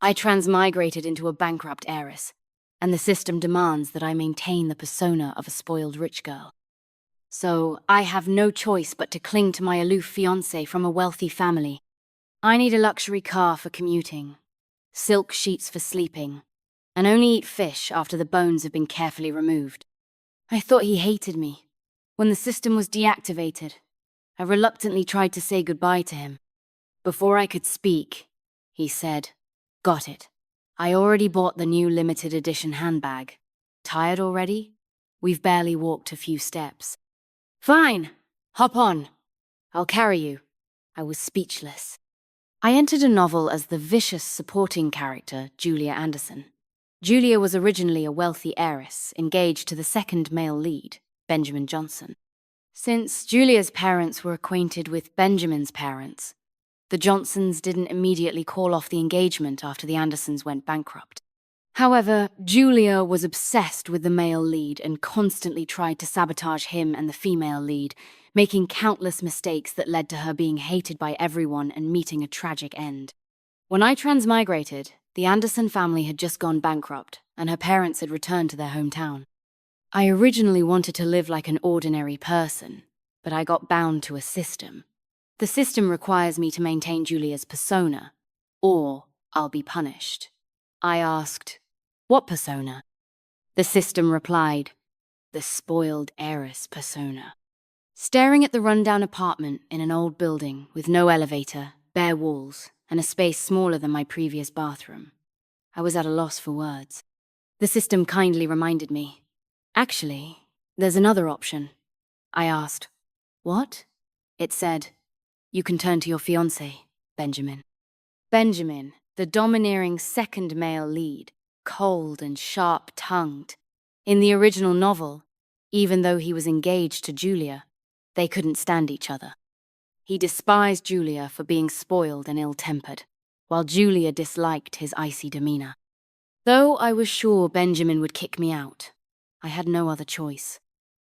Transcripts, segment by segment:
I transmigrated into a bankrupt heiress, and the system demands that I maintain the persona of a spoiled rich girl. So I have no choice but to cling to my aloof fiancé from a wealthy family. I need a luxury car for commuting, silk sheets for sleeping, and only eat fish after the bones have been carefully removed. I thought he hated me. When the system was deactivated, I reluctantly tried to say goodbye to him. Before I could speak, he said, "Got it. I already bought the new limited edition handbag. Tired already? We've barely walked a few steps." "Fine. Hop on. I'll carry you." I was speechless. I entered a novel as the vicious supporting character, Julia Anderson. Julia was originally a wealthy heiress, engaged to the second male lead, Benjamin Johnson. Since Julia's parents were acquainted with Benjamin's parents, the Johnsons didn't immediately call off the engagement after the Andersons went bankrupt. However, Julia was obsessed with the male lead and constantly tried to sabotage him and the female lead, making countless mistakes that led to her being hated by everyone and meeting a tragic end. When I transmigrated, the Anderson family had just gone bankrupt, and her parents had returned to their hometown. I originally wanted to live like an ordinary person, but I got bound to a system. The system requires me to maintain Julia's persona, or I'll be punished. I asked, "What persona?" The system replied, "The spoiled heiress persona." Staring at the rundown apartment in an old building with no elevator, bare walls, and a space smaller than my previous bathroom, I was at a loss for words. The system kindly reminded me, "Actually, there's another option." I asked, "What?" It said, "You can turn to your fiancé, Benjamin." Benjamin, the domineering second male lead, cold and sharp-tongued. In the original novel, even though he was engaged to Julia, they couldn't stand each other. He despised Julia for being spoiled and ill-tempered, while Julia disliked his icy demeanor. Though I was sure Benjamin would kick me out, I had no other choice.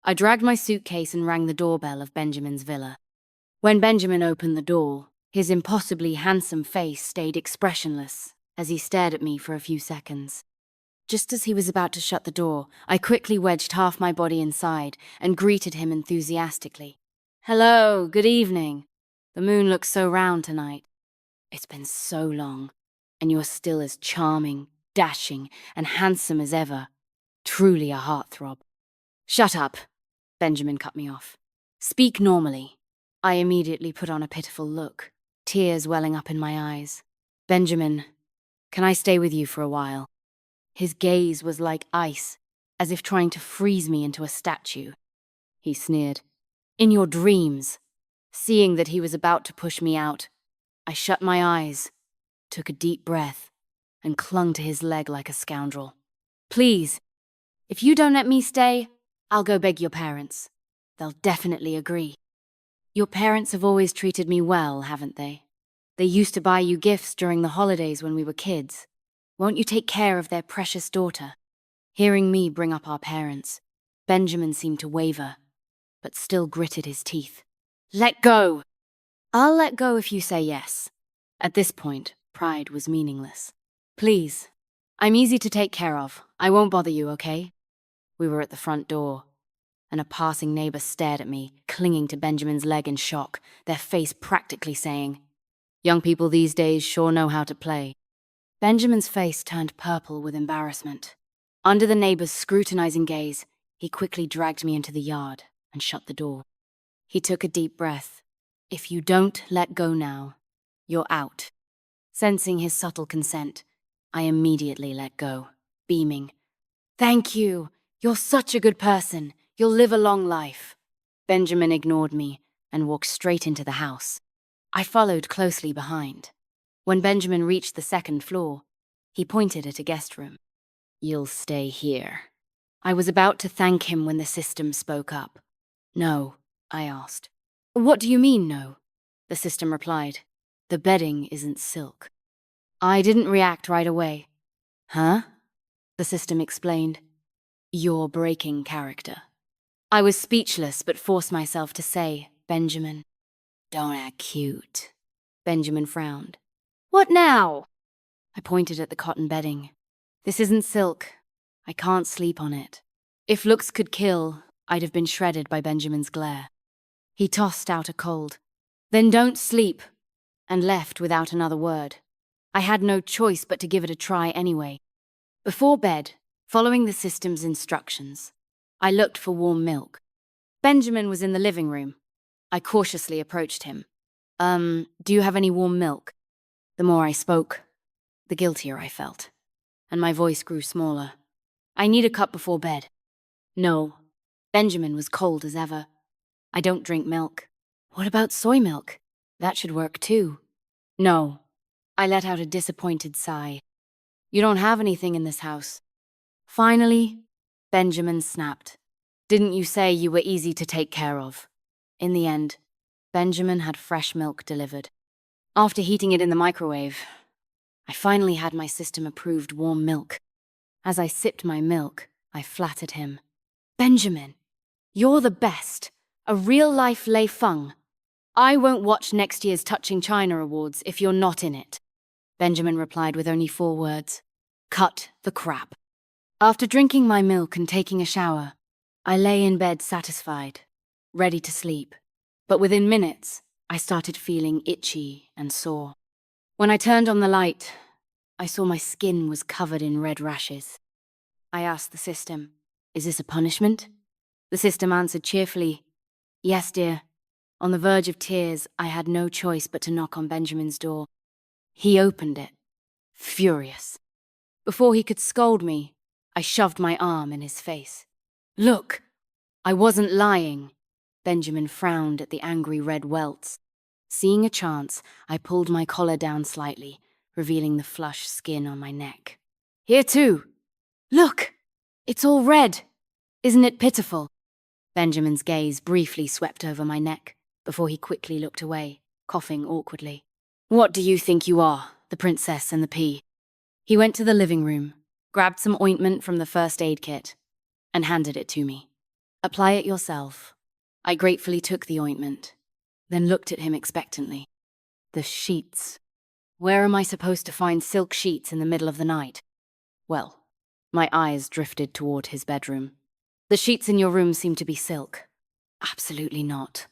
I dragged my suitcase and rang the doorbell of Benjamin's villa. When Benjamin opened the door, his impossibly handsome face stayed expressionless as he stared at me for a few seconds. Just as he was about to shut the door, I quickly wedged half my body inside and greeted him enthusiastically. "Hello, good evening. The moon looks so round tonight. It's been so long, and you're still as charming, dashing, and handsome as ever. Truly a heartthrob." "Shut up," Benjamin cut me off. "Speak normally." I immediately put on a pitiful look, tears welling up in my eyes. "Benjamin, can I stay with you for a while?" His gaze was like ice, as if trying to freeze me into a statue. He sneered. "In your dreams." Seeing that he was about to push me out, I shut my eyes, took a deep breath, and clung to his leg like a scoundrel. "Please, if you don't let me stay, I'll go beg your parents. They'll definitely agree. Your parents have always treated me well, haven't they? They used to buy you gifts during the holidays when we were kids. Won't you take care of their precious daughter?" Hearing me bring up our parents, Benjamin seemed to waver, but still gritted his teeth. "Let go!" "I'll let go if you say yes." At this point, pride was meaningless. "Please, I'm easy to take care of. I won't bother you, okay?" We were at the front door, and a passing neighbor stared at me, clinging to Benjamin's leg in shock, their face practically saying, "Young people these days sure know how to play." Benjamin's face turned purple with embarrassment. Under the neighbor's scrutinizing gaze, he quickly dragged me into the yard and shut the door. He took a deep breath. "If you don't let go now, you're out." Sensing his subtle consent, I immediately let go, beaming. "Thank you. You're such a good person. You'll live a long life." Benjamin ignored me and walked straight into the house. I followed closely behind. When Benjamin reached the second floor, he pointed at a guest room. "You'll stay here." I was about to thank him when the system spoke up. "No," I asked. "What do you mean, no?" The system replied. "The bedding isn't silk." I didn't react right away. "Huh?" The system explained. "You're breaking character." I was speechless but forced myself to say, "Benjamin." "Don't act cute." Benjamin frowned. "What now?" I pointed at the cotton bedding. This isn't silk. I can't sleep on it. If looks could kill, I'd have been shredded by Benjamin's glare. He tossed out a cold. Then don't sleep, and left without another word. I had no choice but to give it a try anyway. Before bed, following the system's instructions, I looked for warm milk. Benjamin was in the living room. I cautiously approached him. Do you have any warm milk? The more I spoke, the guiltier I felt, and my voice grew smaller. I need a cup before bed. No. Benjamin was cold as ever. I don't drink milk. What about soy milk? That should work too. No. I let out a disappointed sigh. You don't have anything in this house. Finally, Benjamin snapped. Didn't you say you were easy to take care of? In the end, Benjamin had fresh milk delivered. After heating it in the microwave, I finally had my system-approved warm milk. As I sipped my milk, I flattered him. Benjamin, you're the best. A real-life Lei Feng. I won't watch next year's Touching China Awards if you're not in it. Benjamin replied with only 4 words. Cut the crap. After drinking my milk and taking a shower, I lay in bed satisfied, ready to sleep. But within minutes, I started feeling itchy and sore. When I turned on the light, I saw my skin was covered in red rashes. I asked the system, "Is this a punishment?" The system answered cheerfully, "Yes, dear." On the verge of tears, I had no choice but to knock on Benjamin's door. He opened it, furious. Before he could scold me, I shoved my arm in his face. Look, I wasn't lying. Benjamin frowned at the angry red welts. Seeing a chance, I pulled my collar down slightly, revealing the flush skin on my neck. Here too. Look, it's all red. Isn't it pitiful? Benjamin's gaze briefly swept over my neck before he quickly looked away, coughing awkwardly. What do you think you are, the princess and the pea? He went to the living room, grabbed some ointment from the first aid kit, and handed it to me. Apply it yourself. I gratefully took the ointment, then looked at him expectantly. The sheets. Where am I supposed to find silk sheets in the middle of the night? Well, my eyes drifted toward his bedroom. The sheets in your room seem to be silk. Absolutely not.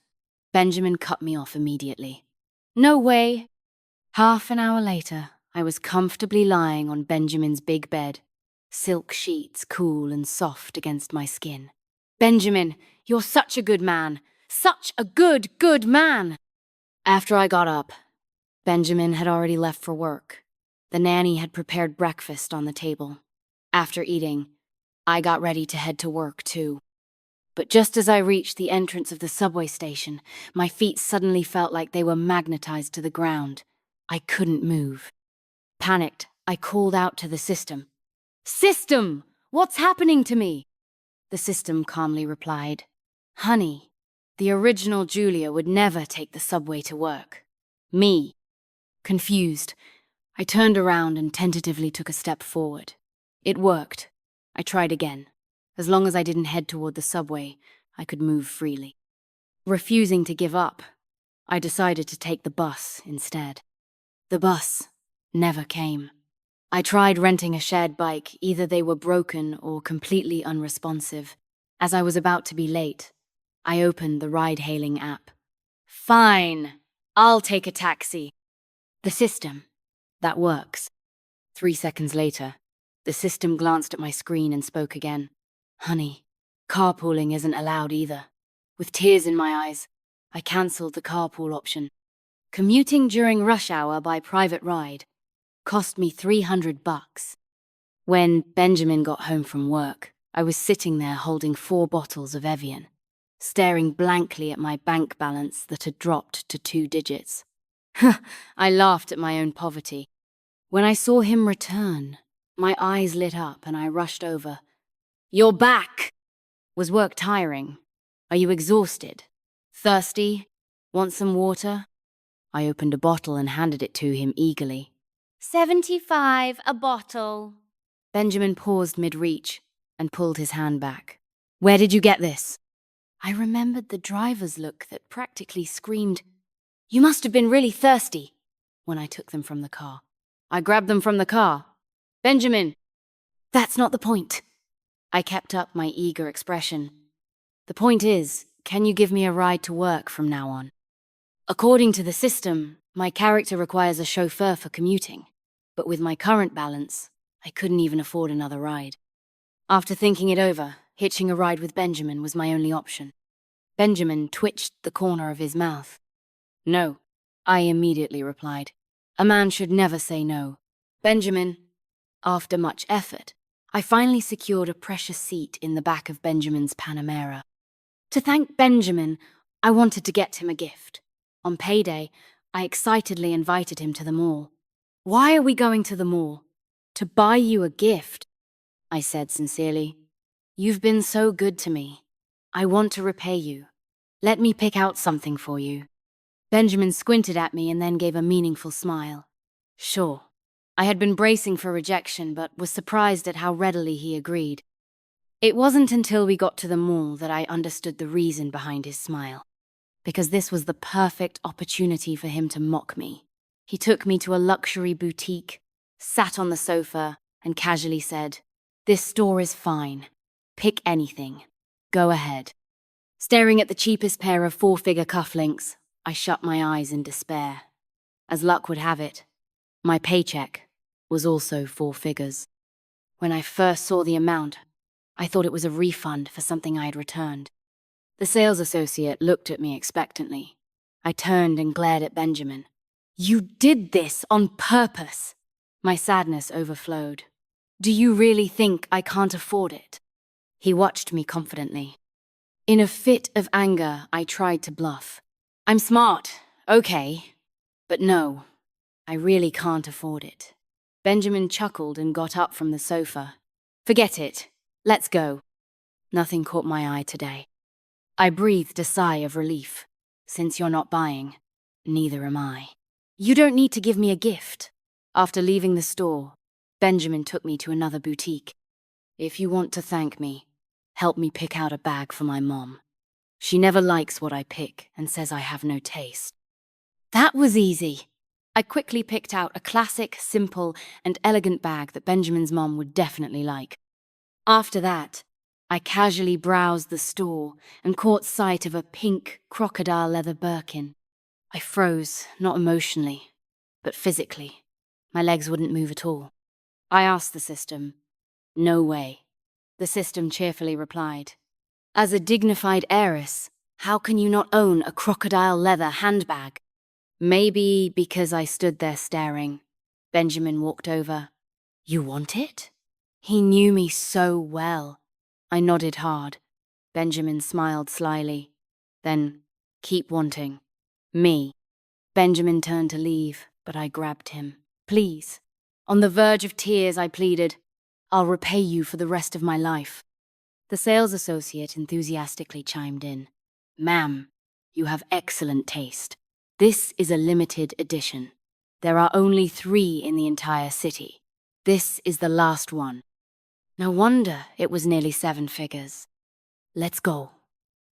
Benjamin cut me off immediately. No way. Half an hour later, I was comfortably lying on Benjamin's big bed, silk sheets cool and soft against my skin. Benjamin, you're such a good man. Such a good man. After I got up, Benjamin had already left for work. The nanny had prepared breakfast on the table. After eating, I got ready to head to work too. But just as I reached the entrance of the subway station, my feet suddenly felt like they were magnetized to the ground. I couldn't move. Panicked, I called out to the system. System! What's happening to me? The system calmly replied, Honey, the original Julia would never take the subway to work. Me. Confused, I turned around and tentatively took a step forward. It worked. I tried again. As long as I didn't head toward the subway, I could move freely. Refusing to give up, I decided to take the bus instead. The bus never came. I tried renting a shared bike, either they were broken or completely unresponsive. As I was about to be late, I opened the ride-hailing app. Fine, I'll take a taxi. The system. That works. 3 seconds later, the system glanced at my screen and spoke again. Honey, carpooling isn't allowed either. With tears in my eyes, I cancelled the carpool option. Commuting during rush hour by private ride cost me $300. When Benjamin got home from work, I was sitting there holding 4 bottles of Evian, staring blankly at my bank balance that had dropped to 2 digits. I laughed at my own poverty. When I saw him return, my eyes lit up and I rushed over. You're back! Was work tiring? Are you exhausted? Thirsty? Want some water? I opened a bottle and handed it to him eagerly. $75 a bottle. Benjamin paused mid-reach and pulled his hand back. Where did you get this? I remembered the driver's look that practically screamed, You must have been really thirsty, when I took them from the car. I grabbed them from the car. Benjamin! That's not the point. I kept up my eager expression. The point is, can you give me a ride to work from now on? According to the system, my character requires a chauffeur for commuting, but with my current balance, I couldn't even afford another ride. After thinking it over, hitching a ride with Benjamin was my only option. Benjamin twitched the corner of his mouth. No, I immediately replied. A man should never say no. Benjamin. After much effort, I finally secured a precious seat in the back of Benjamin's Panamera. To thank Benjamin, I wanted to get him a gift. On payday, I excitedly invited him to the mall. Why are we going to the mall? To buy you a gift, I said sincerely. You've been so good to me. I want to repay you. Let me pick out something for you. Benjamin squinted at me and then gave a meaningful smile. Sure. I had been bracing for rejection, but was surprised at how readily he agreed. It wasn't until we got to the mall that I understood the reason behind his smile. Because this was the perfect opportunity for him to mock me. He took me to a luxury boutique, sat on the sofa, and casually said, "This store is fine. Pick anything. Go ahead." Staring at the cheapest pair of four-figure cufflinks, I shut my eyes in despair. As luck would have it, my paycheck was also 4 figures. When I first saw the amount, I thought it was a refund for something I had returned. The sales associate looked at me expectantly. I turned and glared at Benjamin. You did this on purpose! My sadness overflowed. Do you really think I can't afford it? He watched me confidently. In a fit of anger, I tried to bluff. I'm smart, okay, but no, I really can't afford it. Benjamin chuckled and got up from the sofa. Forget it. Let's go. Nothing caught my eye today. I breathed a sigh of relief. Since you're not buying, neither am I. You don't need to give me a gift. After leaving the store, Benjamin took me to another boutique. If you want to thank me, help me pick out a bag for my mom. She never likes what I pick and says I have no taste. That was easy. I quickly picked out a classic, simple, and elegant bag that Benjamin's mom would definitely like. After that, I casually browsed the store and caught sight of a pink crocodile leather Birkin. I froze, not emotionally, but physically. My legs wouldn't move at all. I asked the system. No way. The system cheerfully replied. As a dignified heiress, how can you not own a crocodile leather handbag? Maybe because I stood there staring. Benjamin walked over. You want it? He knew me so well. I nodded hard. Benjamin smiled slyly. Then, keep wanting. Me. Benjamin turned to leave, but I grabbed him. Please. On the verge of tears, I pleaded. I'll repay you for the rest of my life. The sales associate enthusiastically chimed in. Ma'am, you have excellent taste. This is a limited edition. There are only 3 in the entire city. This is the last one. No wonder it was nearly 7 figures. Let's go.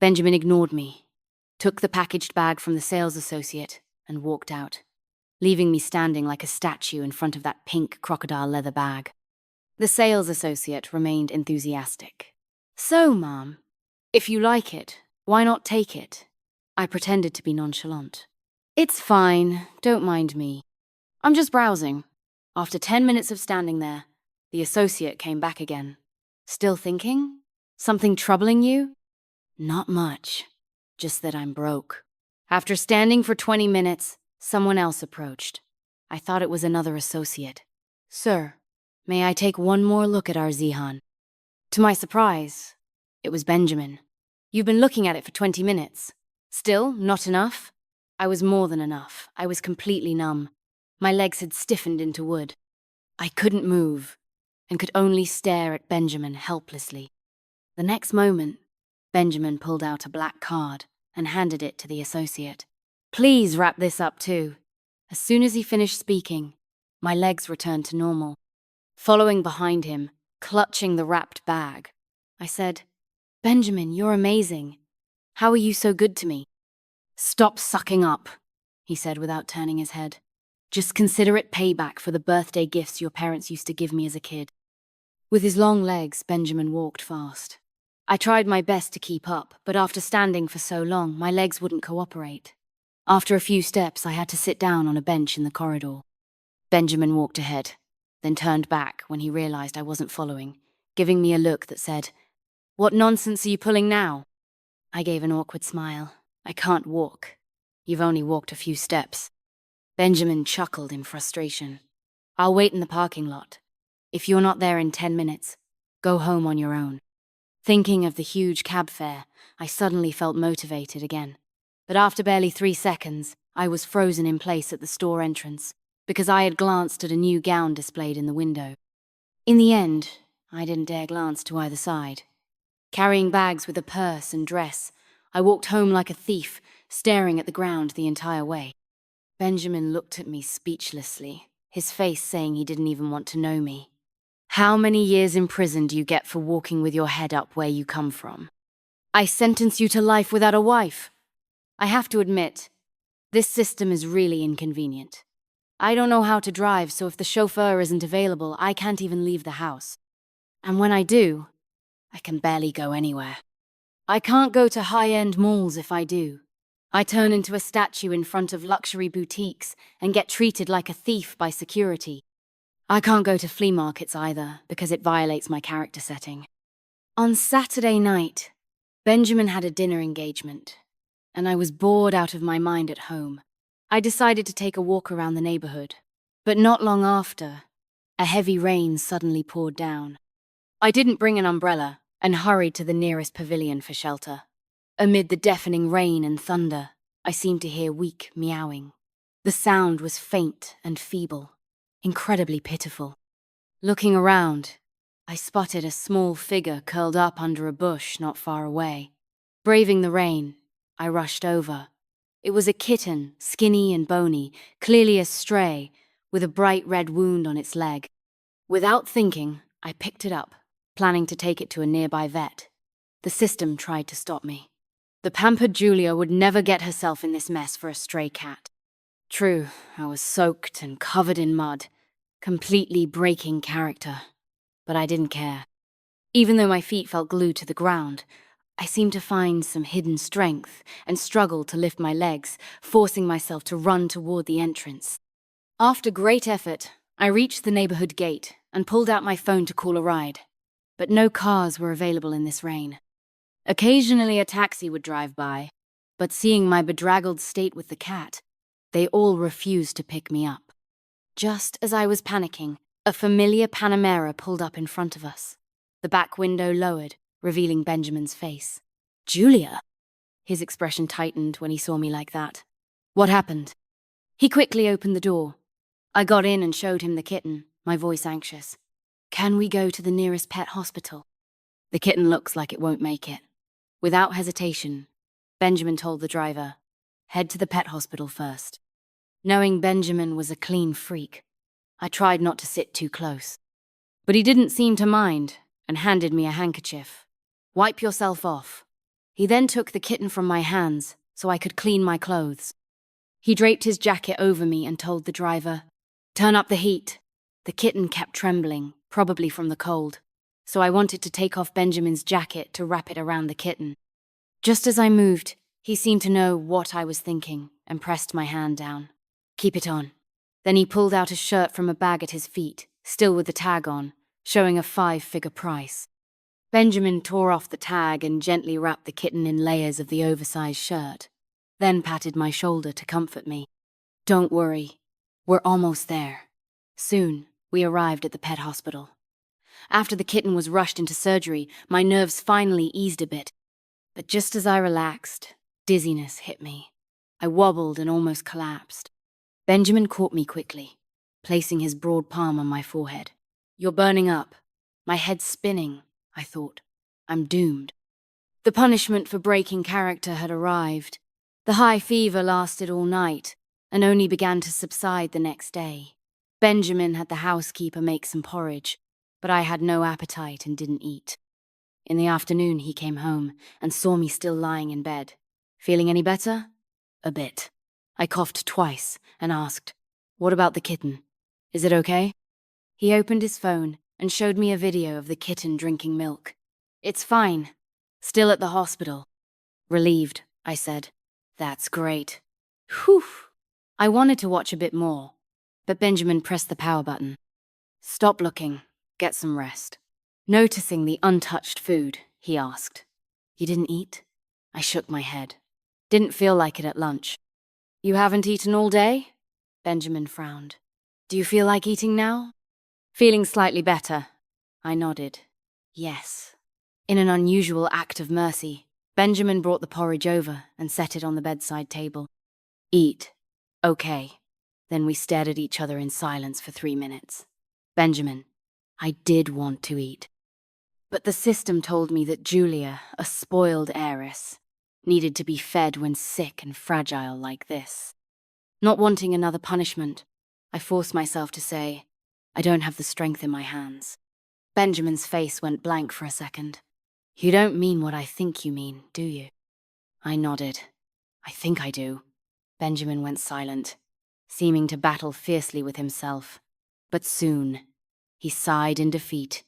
Benjamin ignored me, took the packaged bag from the sales associate, and walked out, leaving me standing like a statue in front of that pink crocodile leather bag. The sales associate remained enthusiastic. So, Mom, if you like it, why not take it? I pretended to be nonchalant. It's fine, don't mind me. I'm just browsing. After 10 minutes of standing there, the associate came back again. Still thinking? Something troubling you? Not much, just that I'm broke. After standing for 20 minutes, someone else approached. I thought it was another associate. Sir, may I take one more look at our Zihan? To my surprise, it was Benjamin. You've been looking at it for 20 minutes. Still, not enough? I was more than enough. I was completely numb. My legs had stiffened into wood. I couldn't move, and could only stare at Benjamin helplessly. The next moment, Benjamin pulled out a black card and handed it to the associate. Please wrap this up too. As soon as he finished speaking, my legs returned to normal. Following behind him, clutching the wrapped bag, I said, Benjamin, you're amazing. How are you so good to me? Stop sucking up, he said without turning his head. Just consider it payback for the birthday gifts your parents used to give me as a kid." With his long legs, Benjamin walked fast. I tried my best to keep up, but after standing for so long, my legs wouldn't cooperate. After a few steps, I had to sit down on a bench in the corridor. Benjamin walked ahead, then turned back when he realized I wasn't following, giving me a look that said, "What nonsense are you pulling now?" I gave an awkward smile. "I can't walk. You've only walked a few steps." Benjamin chuckled in frustration. "I'll wait in the parking lot. If you're not there in 10 minutes, go home on your own." Thinking of the huge cab fare, I suddenly felt motivated again. But after barely 3 seconds, I was frozen in place at the store entrance because I had glanced at a new gown displayed in the window. In the end, I didn't dare glance to either side. Carrying bags with a purse and dress, I walked home like a thief, staring at the ground the entire way. Benjamin looked at me speechlessly, his face saying he didn't even want to know me. "How many years in prison do you get for walking with your head up where you come from?" "I sentence you to life without a wife." I have to admit, this system is really inconvenient. I don't know how to drive, so if the chauffeur isn't available, I can't even leave the house. And when I do, I can barely go anywhere. I can't go to high-end malls if I do. I turn into a statue in front of luxury boutiques and get treated like a thief by security. I can't go to flea markets either, because it violates my character setting. On Saturday night, Benjamin had a dinner engagement, and I was bored out of my mind at home. I decided to take a walk around the neighborhood, but not long after, a heavy rain suddenly poured down. I didn't bring an umbrella and hurried to the nearest pavilion for shelter. Amid the deafening rain and thunder, I seemed to hear weak meowing. The sound was faint and feeble, incredibly pitiful. Looking around, I spotted a small figure curled up under a bush not far away. Braving the rain, I rushed over. It was a kitten, skinny and bony, clearly a stray, with a bright red wound on its leg. Without thinking, I picked it up, planning to take it to a nearby vet. The system tried to stop me. The pampered Julia would never get herself in this mess for a stray cat. True, I was soaked and covered in mud, completely breaking character, but I didn't care. Even though my feet felt glued to the ground, I seemed to find some hidden strength and struggled to lift my legs, forcing myself to run toward the entrance. After great effort, I reached the neighborhood gate and pulled out my phone to call a ride. But no cars were available in this rain. Occasionally a taxi would drive by, but seeing my bedraggled state with the cat, they all refused to pick me up. Just as I was panicking, a familiar Panamera pulled up in front of us. The back window lowered, revealing Benjamin's face. "Julia?" His expression tightened when he saw me like that. "What happened?" He quickly opened the door. I got in and showed him the kitten, my voice anxious. "Can we go to the nearest pet hospital?" "The kitten looks like it won't make it." Without hesitation, Benjamin told the driver, "Head to the pet hospital first." Knowing Benjamin was a clean freak, I tried not to sit too close. But he didn't seem to mind and handed me a handkerchief. "Wipe yourself off." He then took the kitten from my hands so I could clean my clothes. He draped his jacket over me and told the driver, "Turn up the heat." The kitten kept trembling, probably from the cold, so I wanted to take off Benjamin's jacket to wrap it around the kitten. Just as I moved, he seemed to know what I was thinking and pressed my hand down. "Keep it on." Then he pulled out a shirt from a bag at his feet, still with the tag on, showing a 5-figure price. Benjamin tore off the tag and gently wrapped the kitten in layers of the oversized shirt, then patted my shoulder to comfort me. "Don't worry, we're almost there." Soon, we arrived at the pet hospital. After the kitten was rushed into surgery, my nerves finally eased a bit. But just as I relaxed, dizziness hit me. I wobbled and almost collapsed. Benjamin caught me quickly, placing his broad palm on my forehead. "You're burning up." My head's spinning, I thought. I'm doomed. The punishment for breaking character had arrived. The high fever lasted all night and only began to subside the next day. Benjamin had the housekeeper make some porridge, but I had no appetite and didn't eat. In the afternoon, he came home and saw me still lying in bed. "Feeling any better?" "A bit." I coughed twice and asked, What about the kitten? Is it okay? He opened his phone and showed me a video of the kitten drinking milk. It's fine. Still at the hospital. Relieved, I said. That's great. Whew. I wanted to watch a bit more, but Benjamin pressed the power button. Stop looking. Get some rest. Noticing the untouched food, he asked. You didn't eat? I shook my head. Didn't feel like it at lunch. You haven't eaten all day? Benjamin frowned. Do you feel like eating now? Feeling slightly better. I nodded. Yes. In an unusual act of mercy, Benjamin brought the porridge over and set it on the bedside table. Eat. Okay. Then we stared at each other in silence for 3 minutes. Benjamin, I did want to eat. But the system told me that Julia, a spoiled heiress, needed to be fed when sick and fragile like this. Not wanting another punishment, I forced myself to say, I don't have the strength in my hands. Benjamin's face went blank for a second. You don't mean what I think you mean, do you? I nodded. I think I do. Benjamin went silent, seeming to battle fiercely with himself. But soon, he sighed in defeat,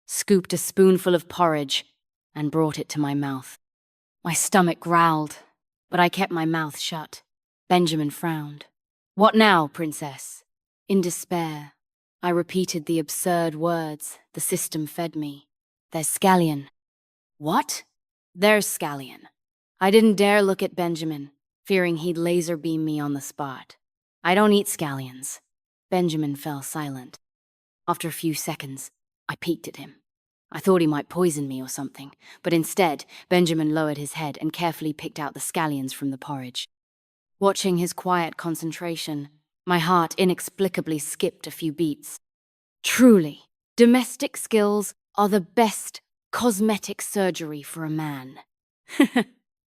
scooped a spoonful of porridge, and brought it to my mouth. My stomach growled, but I kept my mouth shut. Benjamin frowned. What now, princess? In despair, I repeated the absurd words the system fed me. There's scallion. What? There's scallion. I didn't dare look at Benjamin, fearing he'd laser beam me on the spot. I don't eat scallions. Benjamin fell silent. After a few seconds, I peeked at him. I thought he might poison me or something, but instead, Benjamin lowered his head and carefully picked out the scallions from the porridge. Watching his quiet concentration, my heart inexplicably skipped a few beats. Truly, domestic skills are the best cosmetic surgery for a man.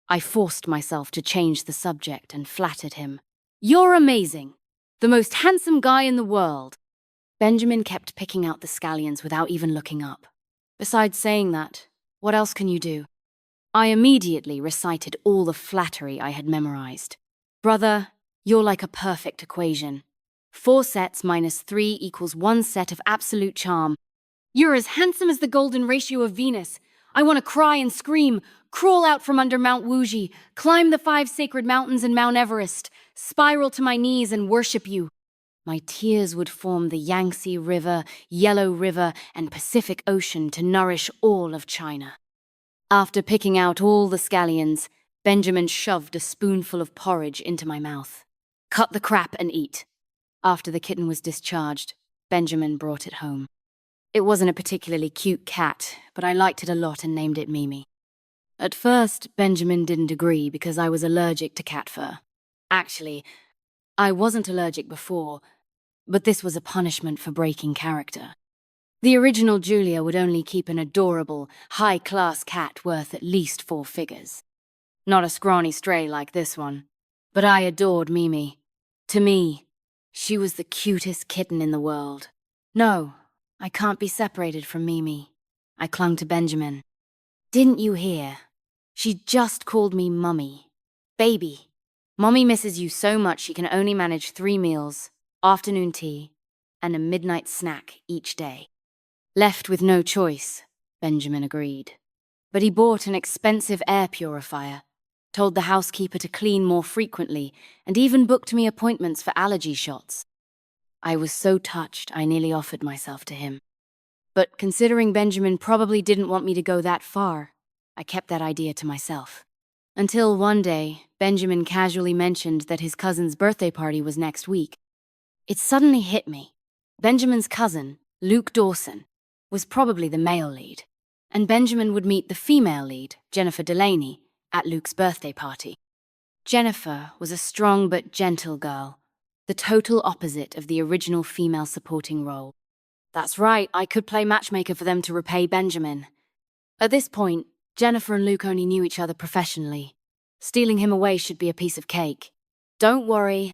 I forced myself to change the subject and flattered him. You're amazing. The most handsome guy in the world. Benjamin kept picking out the scallions without even looking up. Besides saying that, what else can you do? I immediately recited all the flattery I had memorized. Brother, you're like a perfect equation. 4 sets minus 3 equals 1 set of absolute charm. You're as handsome as the golden ratio of Venus. I want to cry and scream, crawl out from under Mount Wuji, climb the 5 sacred mountains and Mount Everest, spiral to my knees and worship you. My tears would form the Yangtze River, Yellow River, and Pacific Ocean to nourish all of China. After picking out all the scallions, Benjamin shoved a spoonful of porridge into my mouth. Cut the crap and eat. After the kitten was discharged, Benjamin brought it home. It wasn't a particularly cute cat, but I liked it a lot and named it Mimi. At first, Benjamin didn't agree because I was allergic to cat fur. Actually, I wasn't allergic before, but this was a punishment for breaking character. The original Julia would only keep an adorable, high-class cat worth at least 4 figures. Not a scrawny stray like this one. But I adored Mimi. To me, she was the cutest kitten in the world. No, I can't be separated from Mimi. I clung to Benjamin. Didn't you hear? She just called me Mummy. Baby. Mommy misses you so much she can only manage 3 meals, afternoon tea, and a midnight snack each day. Left with no choice, Benjamin agreed. But he bought an expensive air purifier, told the housekeeper to clean more frequently, and even booked me appointments for allergy shots. I was so touched I nearly offered myself to him. But considering Benjamin probably didn't want me to go that far, I kept that idea to myself. Until one day, Benjamin casually mentioned that his cousin's birthday party was next week. It suddenly hit me. Benjamin's cousin, Luke Dawson, was probably the male lead, and Benjamin would meet the female lead, Jennifer Delaney, at Luke's birthday party. Jennifer was a strong but gentle girl, the total opposite of the original female supporting role. That's right, I could play matchmaker for them to repay Benjamin. At this point, Jennifer and Luke only knew each other professionally. Stealing him away should be a piece of cake. Don't worry,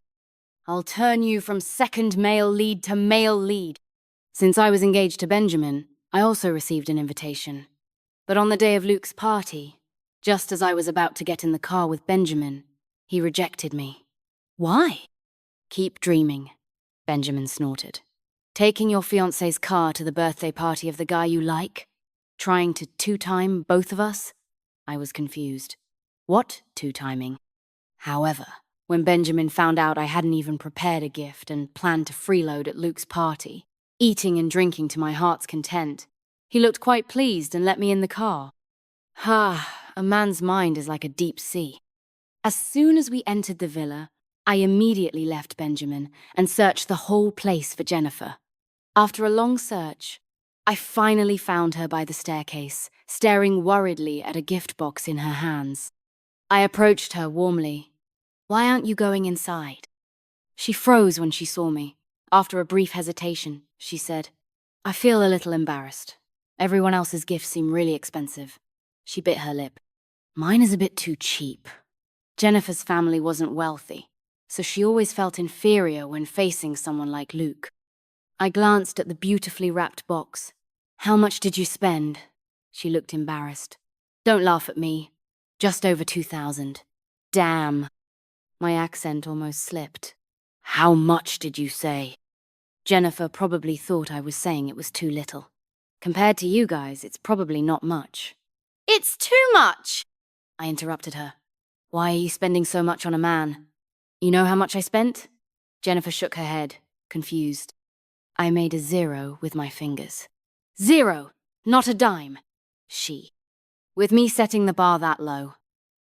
I'll turn you from second male lead to male lead. Since I was engaged to Benjamin, I also received an invitation. But on the day of Luke's party, just as I was about to get in the car with Benjamin, he rejected me. Why? Keep dreaming. Benjamin snorted. Taking your fiancé's car to the birthday party of the guy you like? Trying to two-time both of us? I was confused. What two-timing? However, when Benjamin found out I hadn't even prepared a gift and planned to freeload at Luke's party, eating and drinking to my heart's content, he looked quite pleased and let me in the car. A man's mind is like a deep sea. As soon as we entered the villa, I immediately left Benjamin and searched the whole place for Jennifer. After a long search, I finally found her by the staircase, staring worriedly at a gift box in her hands. I approached her warmly. "Why aren't you going inside?" She froze when she saw me. After a brief hesitation, she said, "I feel a little embarrassed. Everyone else's gifts seem really expensive." She bit her lip. "Mine is a bit too cheap." Jennifer's family wasn't wealthy, so she always felt inferior when facing someone like Luke. I glanced at the beautifully wrapped box. "How much did you spend?" She looked embarrassed. "Don't laugh at me. Just over 2,000. Damn." My accent almost slipped. "How much did you say?" Jennifer probably thought I was saying it was too little. "Compared to you guys, it's probably not much." "It's too much!" I interrupted her. "Why are you spending so much on a man?" "You know how much I spent?" Jennifer shook her head, confused. I made a 0 with my fingers. 0! Not a dime. She. With me setting the bar that low,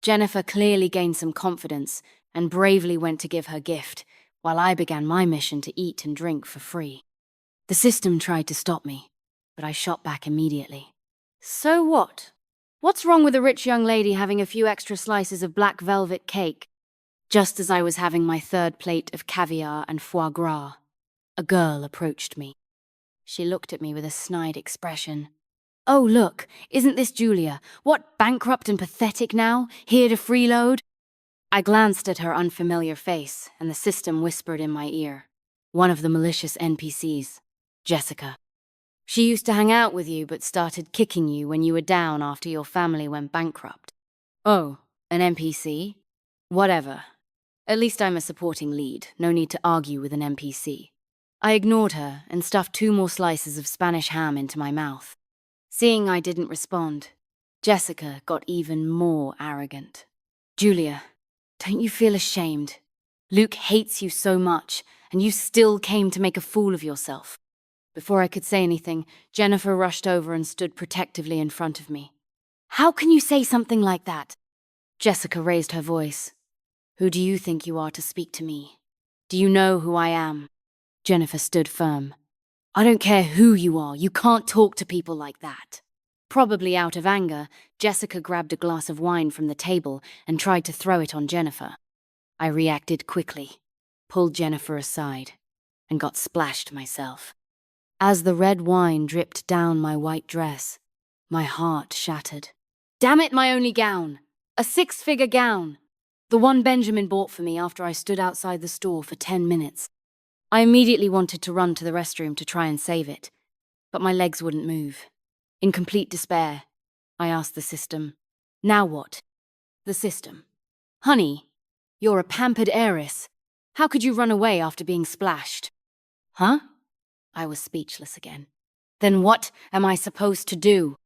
Jennifer clearly gained some confidence and bravely went to give her gift, while I began my mission to eat and drink for free. The system tried to stop me, but I shot back immediately. "So what? What's wrong with a rich young lady having a few extra slices of black velvet cake?" Just as I was having my third plate of caviar and foie gras, a girl approached me. She looked at me with a snide expression. "Oh, look, isn't this Julia? What, bankrupt and pathetic now? Here to freeload?" I glanced at her unfamiliar face, and the system whispered in my ear. "One of the malicious NPCs, Jessica. She used to hang out with you but started kicking you when you were down after your family went bankrupt." "Oh, an NPC? Whatever. At least I'm a supporting lead, no need to argue with an NPC. I ignored her and stuffed 2 more slices of Spanish ham into my mouth. Seeing I didn't respond, Jessica got even more arrogant. "Julia, don't you feel ashamed? Luke hates you so much, and you still came to make a fool of yourself." Before I could say anything, Jennifer rushed over and stood protectively in front of me. "How can you say something like that?" Jessica raised her voice. "Who do you think you are to speak to me? Do you know who I am?" Jennifer stood firm. "I don't care who you are, you can't talk to people like that." Probably out of anger, Jessica grabbed a glass of wine from the table and tried to throw it on Jennifer. I reacted quickly, pulled Jennifer aside, and got splashed myself. As the red wine dripped down my white dress, my heart shattered. Damn it, my only gown! A 6-figure gown! The one Benjamin bought for me after I stood outside the store for 10 minutes. I immediately wanted to run to the restroom to try and save it, but my legs wouldn't move. In complete despair, I asked the system, "Now what?" The system, "Honey, you're a pampered heiress. How could you run away after being splashed?" Huh? I was speechless again. "Then what am I supposed to do?"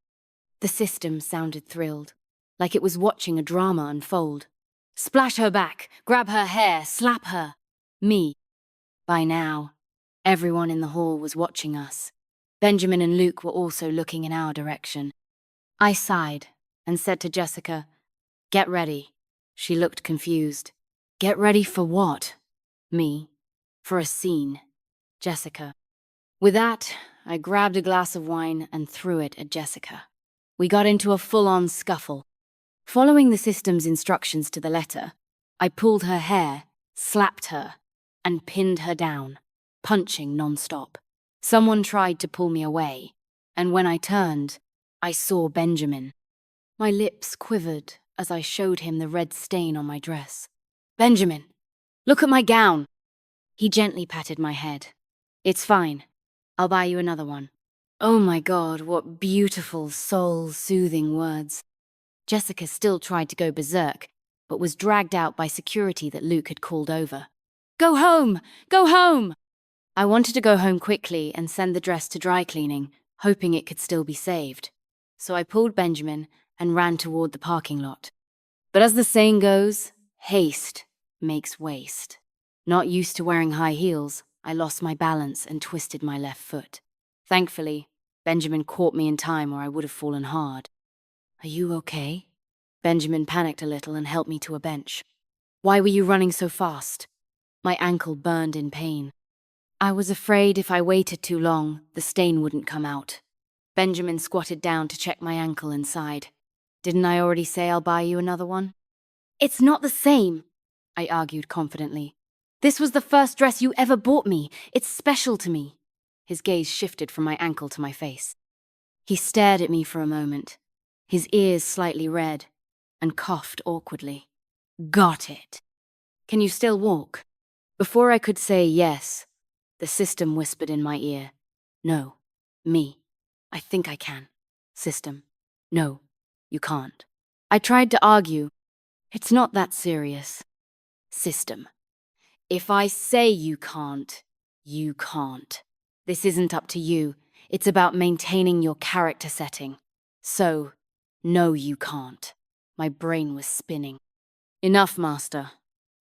The system sounded thrilled, like it was watching a drama unfold. "Splash her back, grab her hair, slap her." Me. By now, everyone in the hall was watching us. Benjamin and Luke were also looking in our direction. I sighed and said to Jessica, "Get ready." She looked confused. "Get ready for what?" Me. "For a scene." Jessica. With that, I grabbed a glass of wine and threw it at Jessica. We got into a full-on scuffle. Following the system's instructions to the letter, I pulled her hair, slapped her, and pinned her down, punching non-stop. Someone tried to pull me away, and when I turned, I saw Benjamin. My lips quivered as I showed him the red stain on my dress. "Benjamin, look at my gown." He gently patted my head. "It's fine. I'll buy you another one." Oh my God, what beautiful, soul-soothing words. Jessica still tried to go berserk, but was dragged out by security that Luke had called over. "Go home! Go home!" I wanted to go home quickly and send the dress to dry cleaning, hoping it could still be saved. So I pulled Benjamin and ran toward the parking lot. But as the saying goes, haste makes waste. Not used to wearing high heels, I lost my balance and twisted my left foot. Thankfully, Benjamin caught me in time or I would have fallen hard. "Are you okay?" Benjamin panicked a little and helped me to a bench. "Why were you running so fast?" My ankle burned in pain. "I was afraid if I waited too long, the stain wouldn't come out." Benjamin squatted down to check my ankle and sighed. "Didn't I already say I'll buy you another one?" "It's not the same," I argued confidently. "This was the first dress you ever bought me. It's special to me." His gaze shifted from my ankle to my face. He stared at me for a moment, his ears slightly red, and coughed awkwardly. "Got it. Can you still walk?" Before I could say yes, the system whispered in my ear. "No. Me. I think I can." System. "No, you can't." I tried to argue. "It's not that serious." System. "If I say you can't, you can't. This isn't up to you. It's about maintaining your character setting. So, no, you can't." My brain was spinning. "Enough, master.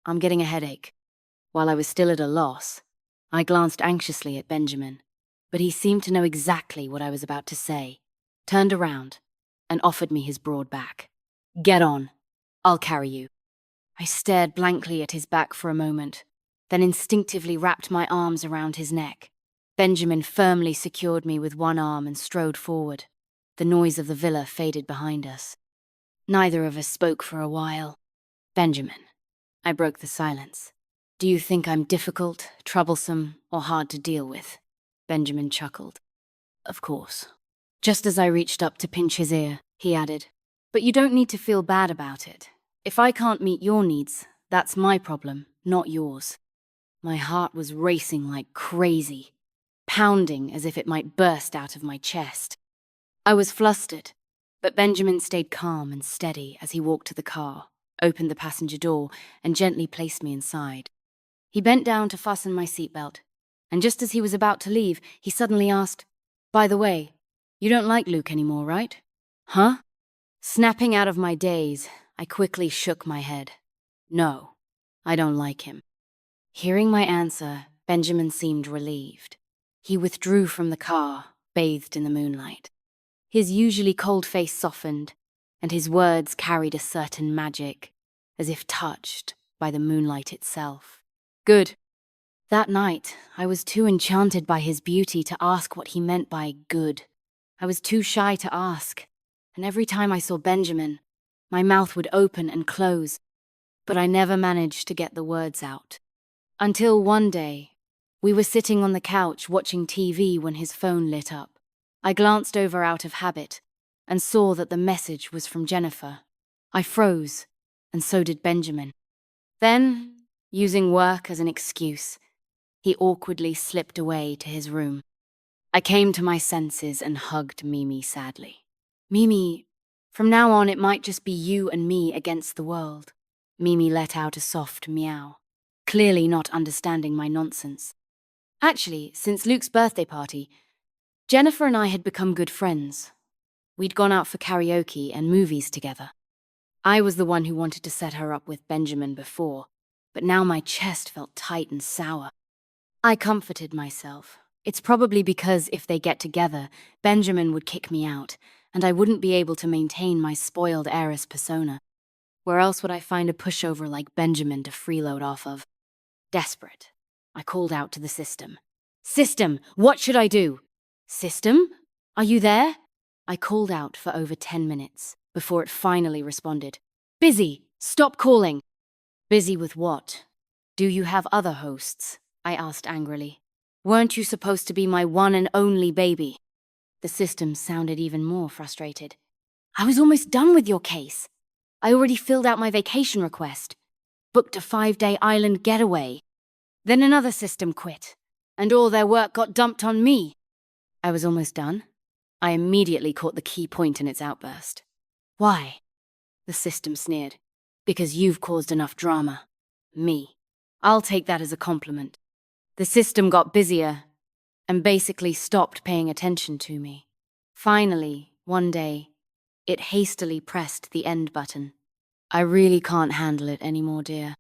I'm getting a headache." While I was still at a loss, I glanced anxiously at Benjamin, but he seemed to know exactly what I was about to say, turned around, and offered me his broad back. "Get on. I'll carry you." I stared blankly at his back for a moment, then instinctively wrapped my arms around his neck. Benjamin firmly secured me with one arm and strode forward. The noise of the villa faded behind us. Neither of us spoke for a while. "Benjamin," I broke the silence. "Do you think I'm difficult, troublesome, or hard to deal with?" Benjamin chuckled. "Of course." Just as I reached up to pinch his ear, he added, "But you don't need to feel bad about it. If I can't meet your needs, that's my problem, not yours." My heart was racing like crazy, pounding as if it might burst out of my chest. I was flustered, but Benjamin stayed calm and steady as he walked to the car, opened the passenger door, and gently placed me inside. He bent down to fasten my seatbelt, and just as he was about to leave, he suddenly asked, "By the way, you don't like Luke anymore, right?" "Huh?" Snapping out of my daze, I quickly shook my head. "No, I don't like him." Hearing my answer, Benjamin seemed relieved. He withdrew from the car, bathed in the moonlight. His usually cold face softened, and his words carried a certain magic, as if touched by the moonlight itself. "Good." That night, I was too enchanted by his beauty to ask what he meant by good. I was too shy to ask, and every time I saw Benjamin, my mouth would open and close, but I never managed to get the words out. Until one day, we were sitting on the couch watching TV when his phone lit up. I glanced over out of habit and saw that the message was from Jennifer. I froze, and so did Benjamin. Then, using work as an excuse, he awkwardly slipped away to his room. I came to my senses and hugged Mimi sadly. "Mimi, from now on it might just be you and me against the world." Mimi let out a soft meow, clearly not understanding my nonsense. Actually, since Luke's birthday party, Jennifer and I had become good friends. We'd gone out for karaoke and movies together. I was the one who wanted to set her up with Benjamin before, but now my chest felt tight and sour. I comforted myself. It's probably because if they get together, Benjamin would kick me out, and I wouldn't be able to maintain my spoiled heiress persona. Where else would I find a pushover like Benjamin to freeload off of? Desperate, I called out to the system. "System, what should I do?" "System? Are you there?" I called out for over 10 minutes before it finally responded. "Busy. Stop calling." "Busy with what? Do you have other hosts?" I asked angrily. "Weren't you supposed to be my one and only baby?" The system sounded even more frustrated. "I was almost done with your case. I already filled out my vacation request. Booked a 5-day island getaway. Then another system quit, and all their work got dumped on me." I was almost done. I immediately caught the key point in its outburst. "Why?" The system sneered. "Because you've caused enough drama." Me. I'll take that as a compliment. The system got busier and basically stopped paying attention to me. Finally, one day, it hastily pressed the end button. I really can't handle it anymore, dear.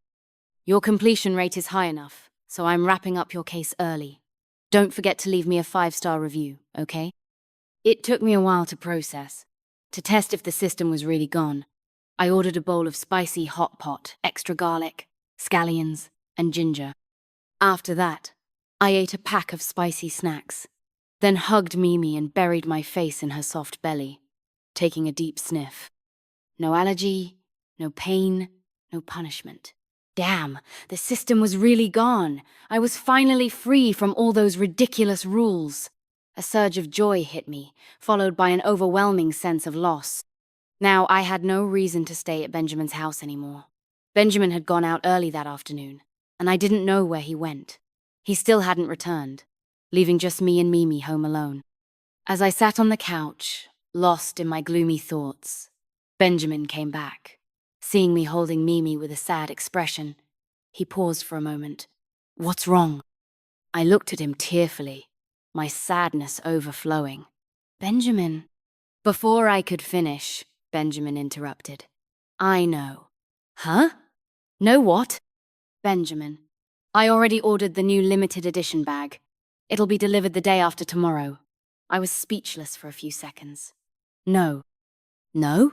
Your completion rate is high enough, so I'm wrapping up your case early. Don't forget to leave me a 5-star review, okay? It took me a while to process. To test if the system was really gone, I ordered a bowl of spicy hot pot, extra garlic, scallions, and ginger. After that, I ate a pack of spicy snacks, then hugged Mimi and buried my face in her soft belly, taking a deep sniff. No allergy, no pain, no punishment. Damn, the system was really gone. I was finally free from all those ridiculous rules. A surge of joy hit me, followed by an overwhelming sense of loss. Now, I had no reason to stay at Benjamin's house anymore. Benjamin had gone out early that afternoon, and I didn't know where he went. He still hadn't returned, leaving just me and Mimi home alone. As I sat on the couch, lost in my gloomy thoughts, Benjamin came back. Seeing me holding Mimi with a sad expression, he paused for a moment. "What's wrong?" I looked at him tearfully, my sadness overflowing. "Benjamin." Before I could finish, Benjamin interrupted. "I know." "Huh? Know what?" "Benjamin, I already ordered the new limited edition bag. It'll be delivered the day after tomorrow." I was speechless for a few seconds. "No." "No?"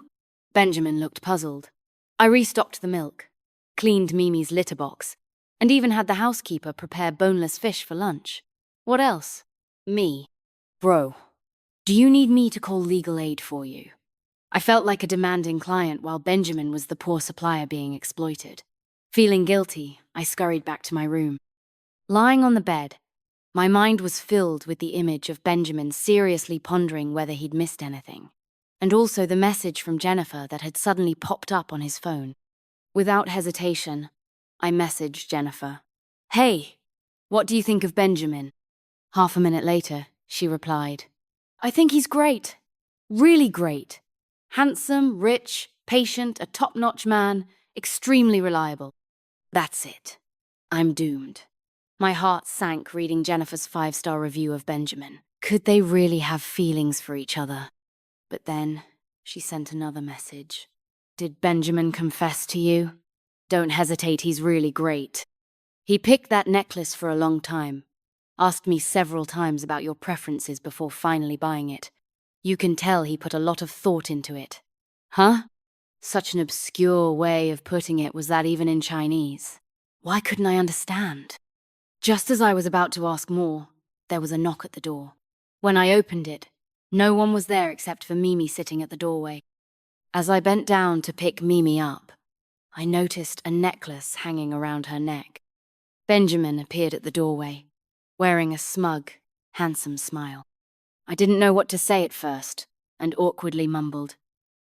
Benjamin looked puzzled. I restocked the milk, cleaned Mimi's litter box, and even had the housekeeper prepare boneless fish for lunch. What else? Me. "Bro, do you need me to call legal aid for you?" I felt like a demanding client while Benjamin was the poor supplier being exploited. Feeling guilty, I scurried back to my room. Lying on the bed, my mind was filled with the image of Benjamin seriously pondering whether he'd missed anything, and also the message from Jennifer that had suddenly popped up on his phone. Without hesitation, I messaged Jennifer. "Hey, what do you think of Benjamin?" Half a minute later, she replied, "I think he's great. Really great. Handsome, rich, patient, a top-notch man, extremely reliable." That's it. I'm doomed. My heart sank reading Jennifer's 5-star review of Benjamin. Could they really have feelings for each other? But then, she sent another message. "Did Benjamin confess to you? Don't hesitate, he's really great. He picked that necklace for a long time. Asked me several times about your preferences before finally buying it. You can tell he put a lot of thought into it." Huh? Such an obscure way of putting it. Was that even in Chinese? Why couldn't I understand? Just as I was about to ask more, there was a knock at the door. When I opened it, no one was there except for Mimi sitting at the doorway. As I bent down to pick Mimi up, I noticed a necklace hanging around her neck. Benjamin appeared at the doorway, wearing a smug, handsome smile. I didn't know what to say at first, and awkwardly mumbled,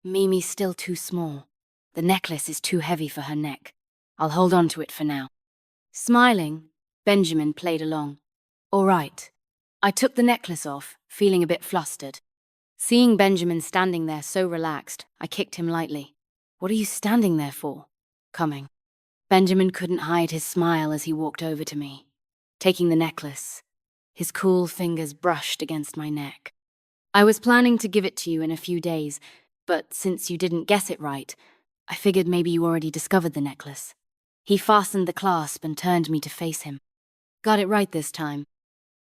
"Mimi's still too small. The necklace is too heavy for her neck. I'll hold on to it for now." Smiling, Benjamin played along. "All right." I took the necklace off, feeling a bit flustered. Seeing Benjamin standing there so relaxed, I kicked him lightly. "What are you standing there for?" "Coming." Benjamin couldn't hide his smile as he walked over to me. Taking the necklace, his cool fingers brushed against my neck. "I was planning to give it to you in a few days, but since you didn't guess it right, I figured maybe you already discovered the necklace." He fastened the clasp and turned me to face him. "Got it right this time."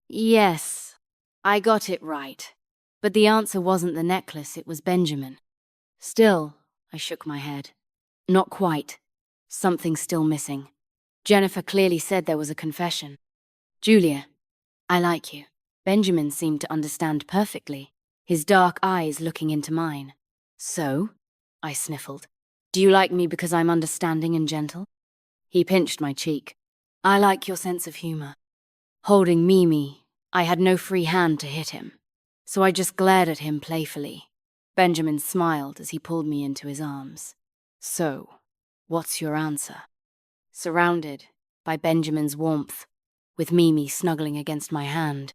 "Yes, I got it right." But the answer wasn't the necklace, it was Benjamin. Still, I shook my head. Not quite. Something still missing. Jennifer clearly said there was a confession. "Julia, I like you." Benjamin seemed to understand perfectly, his dark eyes looking into mine. "So?" I sniffled. "Do you like me because I'm understanding and gentle?" He pinched my cheek. "I like your sense of humor." Holding Mimi, I had no free hand to hit him, so I just glared at him playfully. Benjamin smiled as he pulled me into his arms. "So, what's your answer?" Surrounded by Benjamin's warmth, with Mimi snuggling against my hand,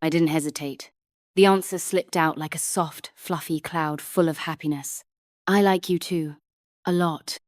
I didn't hesitate. The answer slipped out like a soft, fluffy cloud full of happiness. "I like you too. A lot."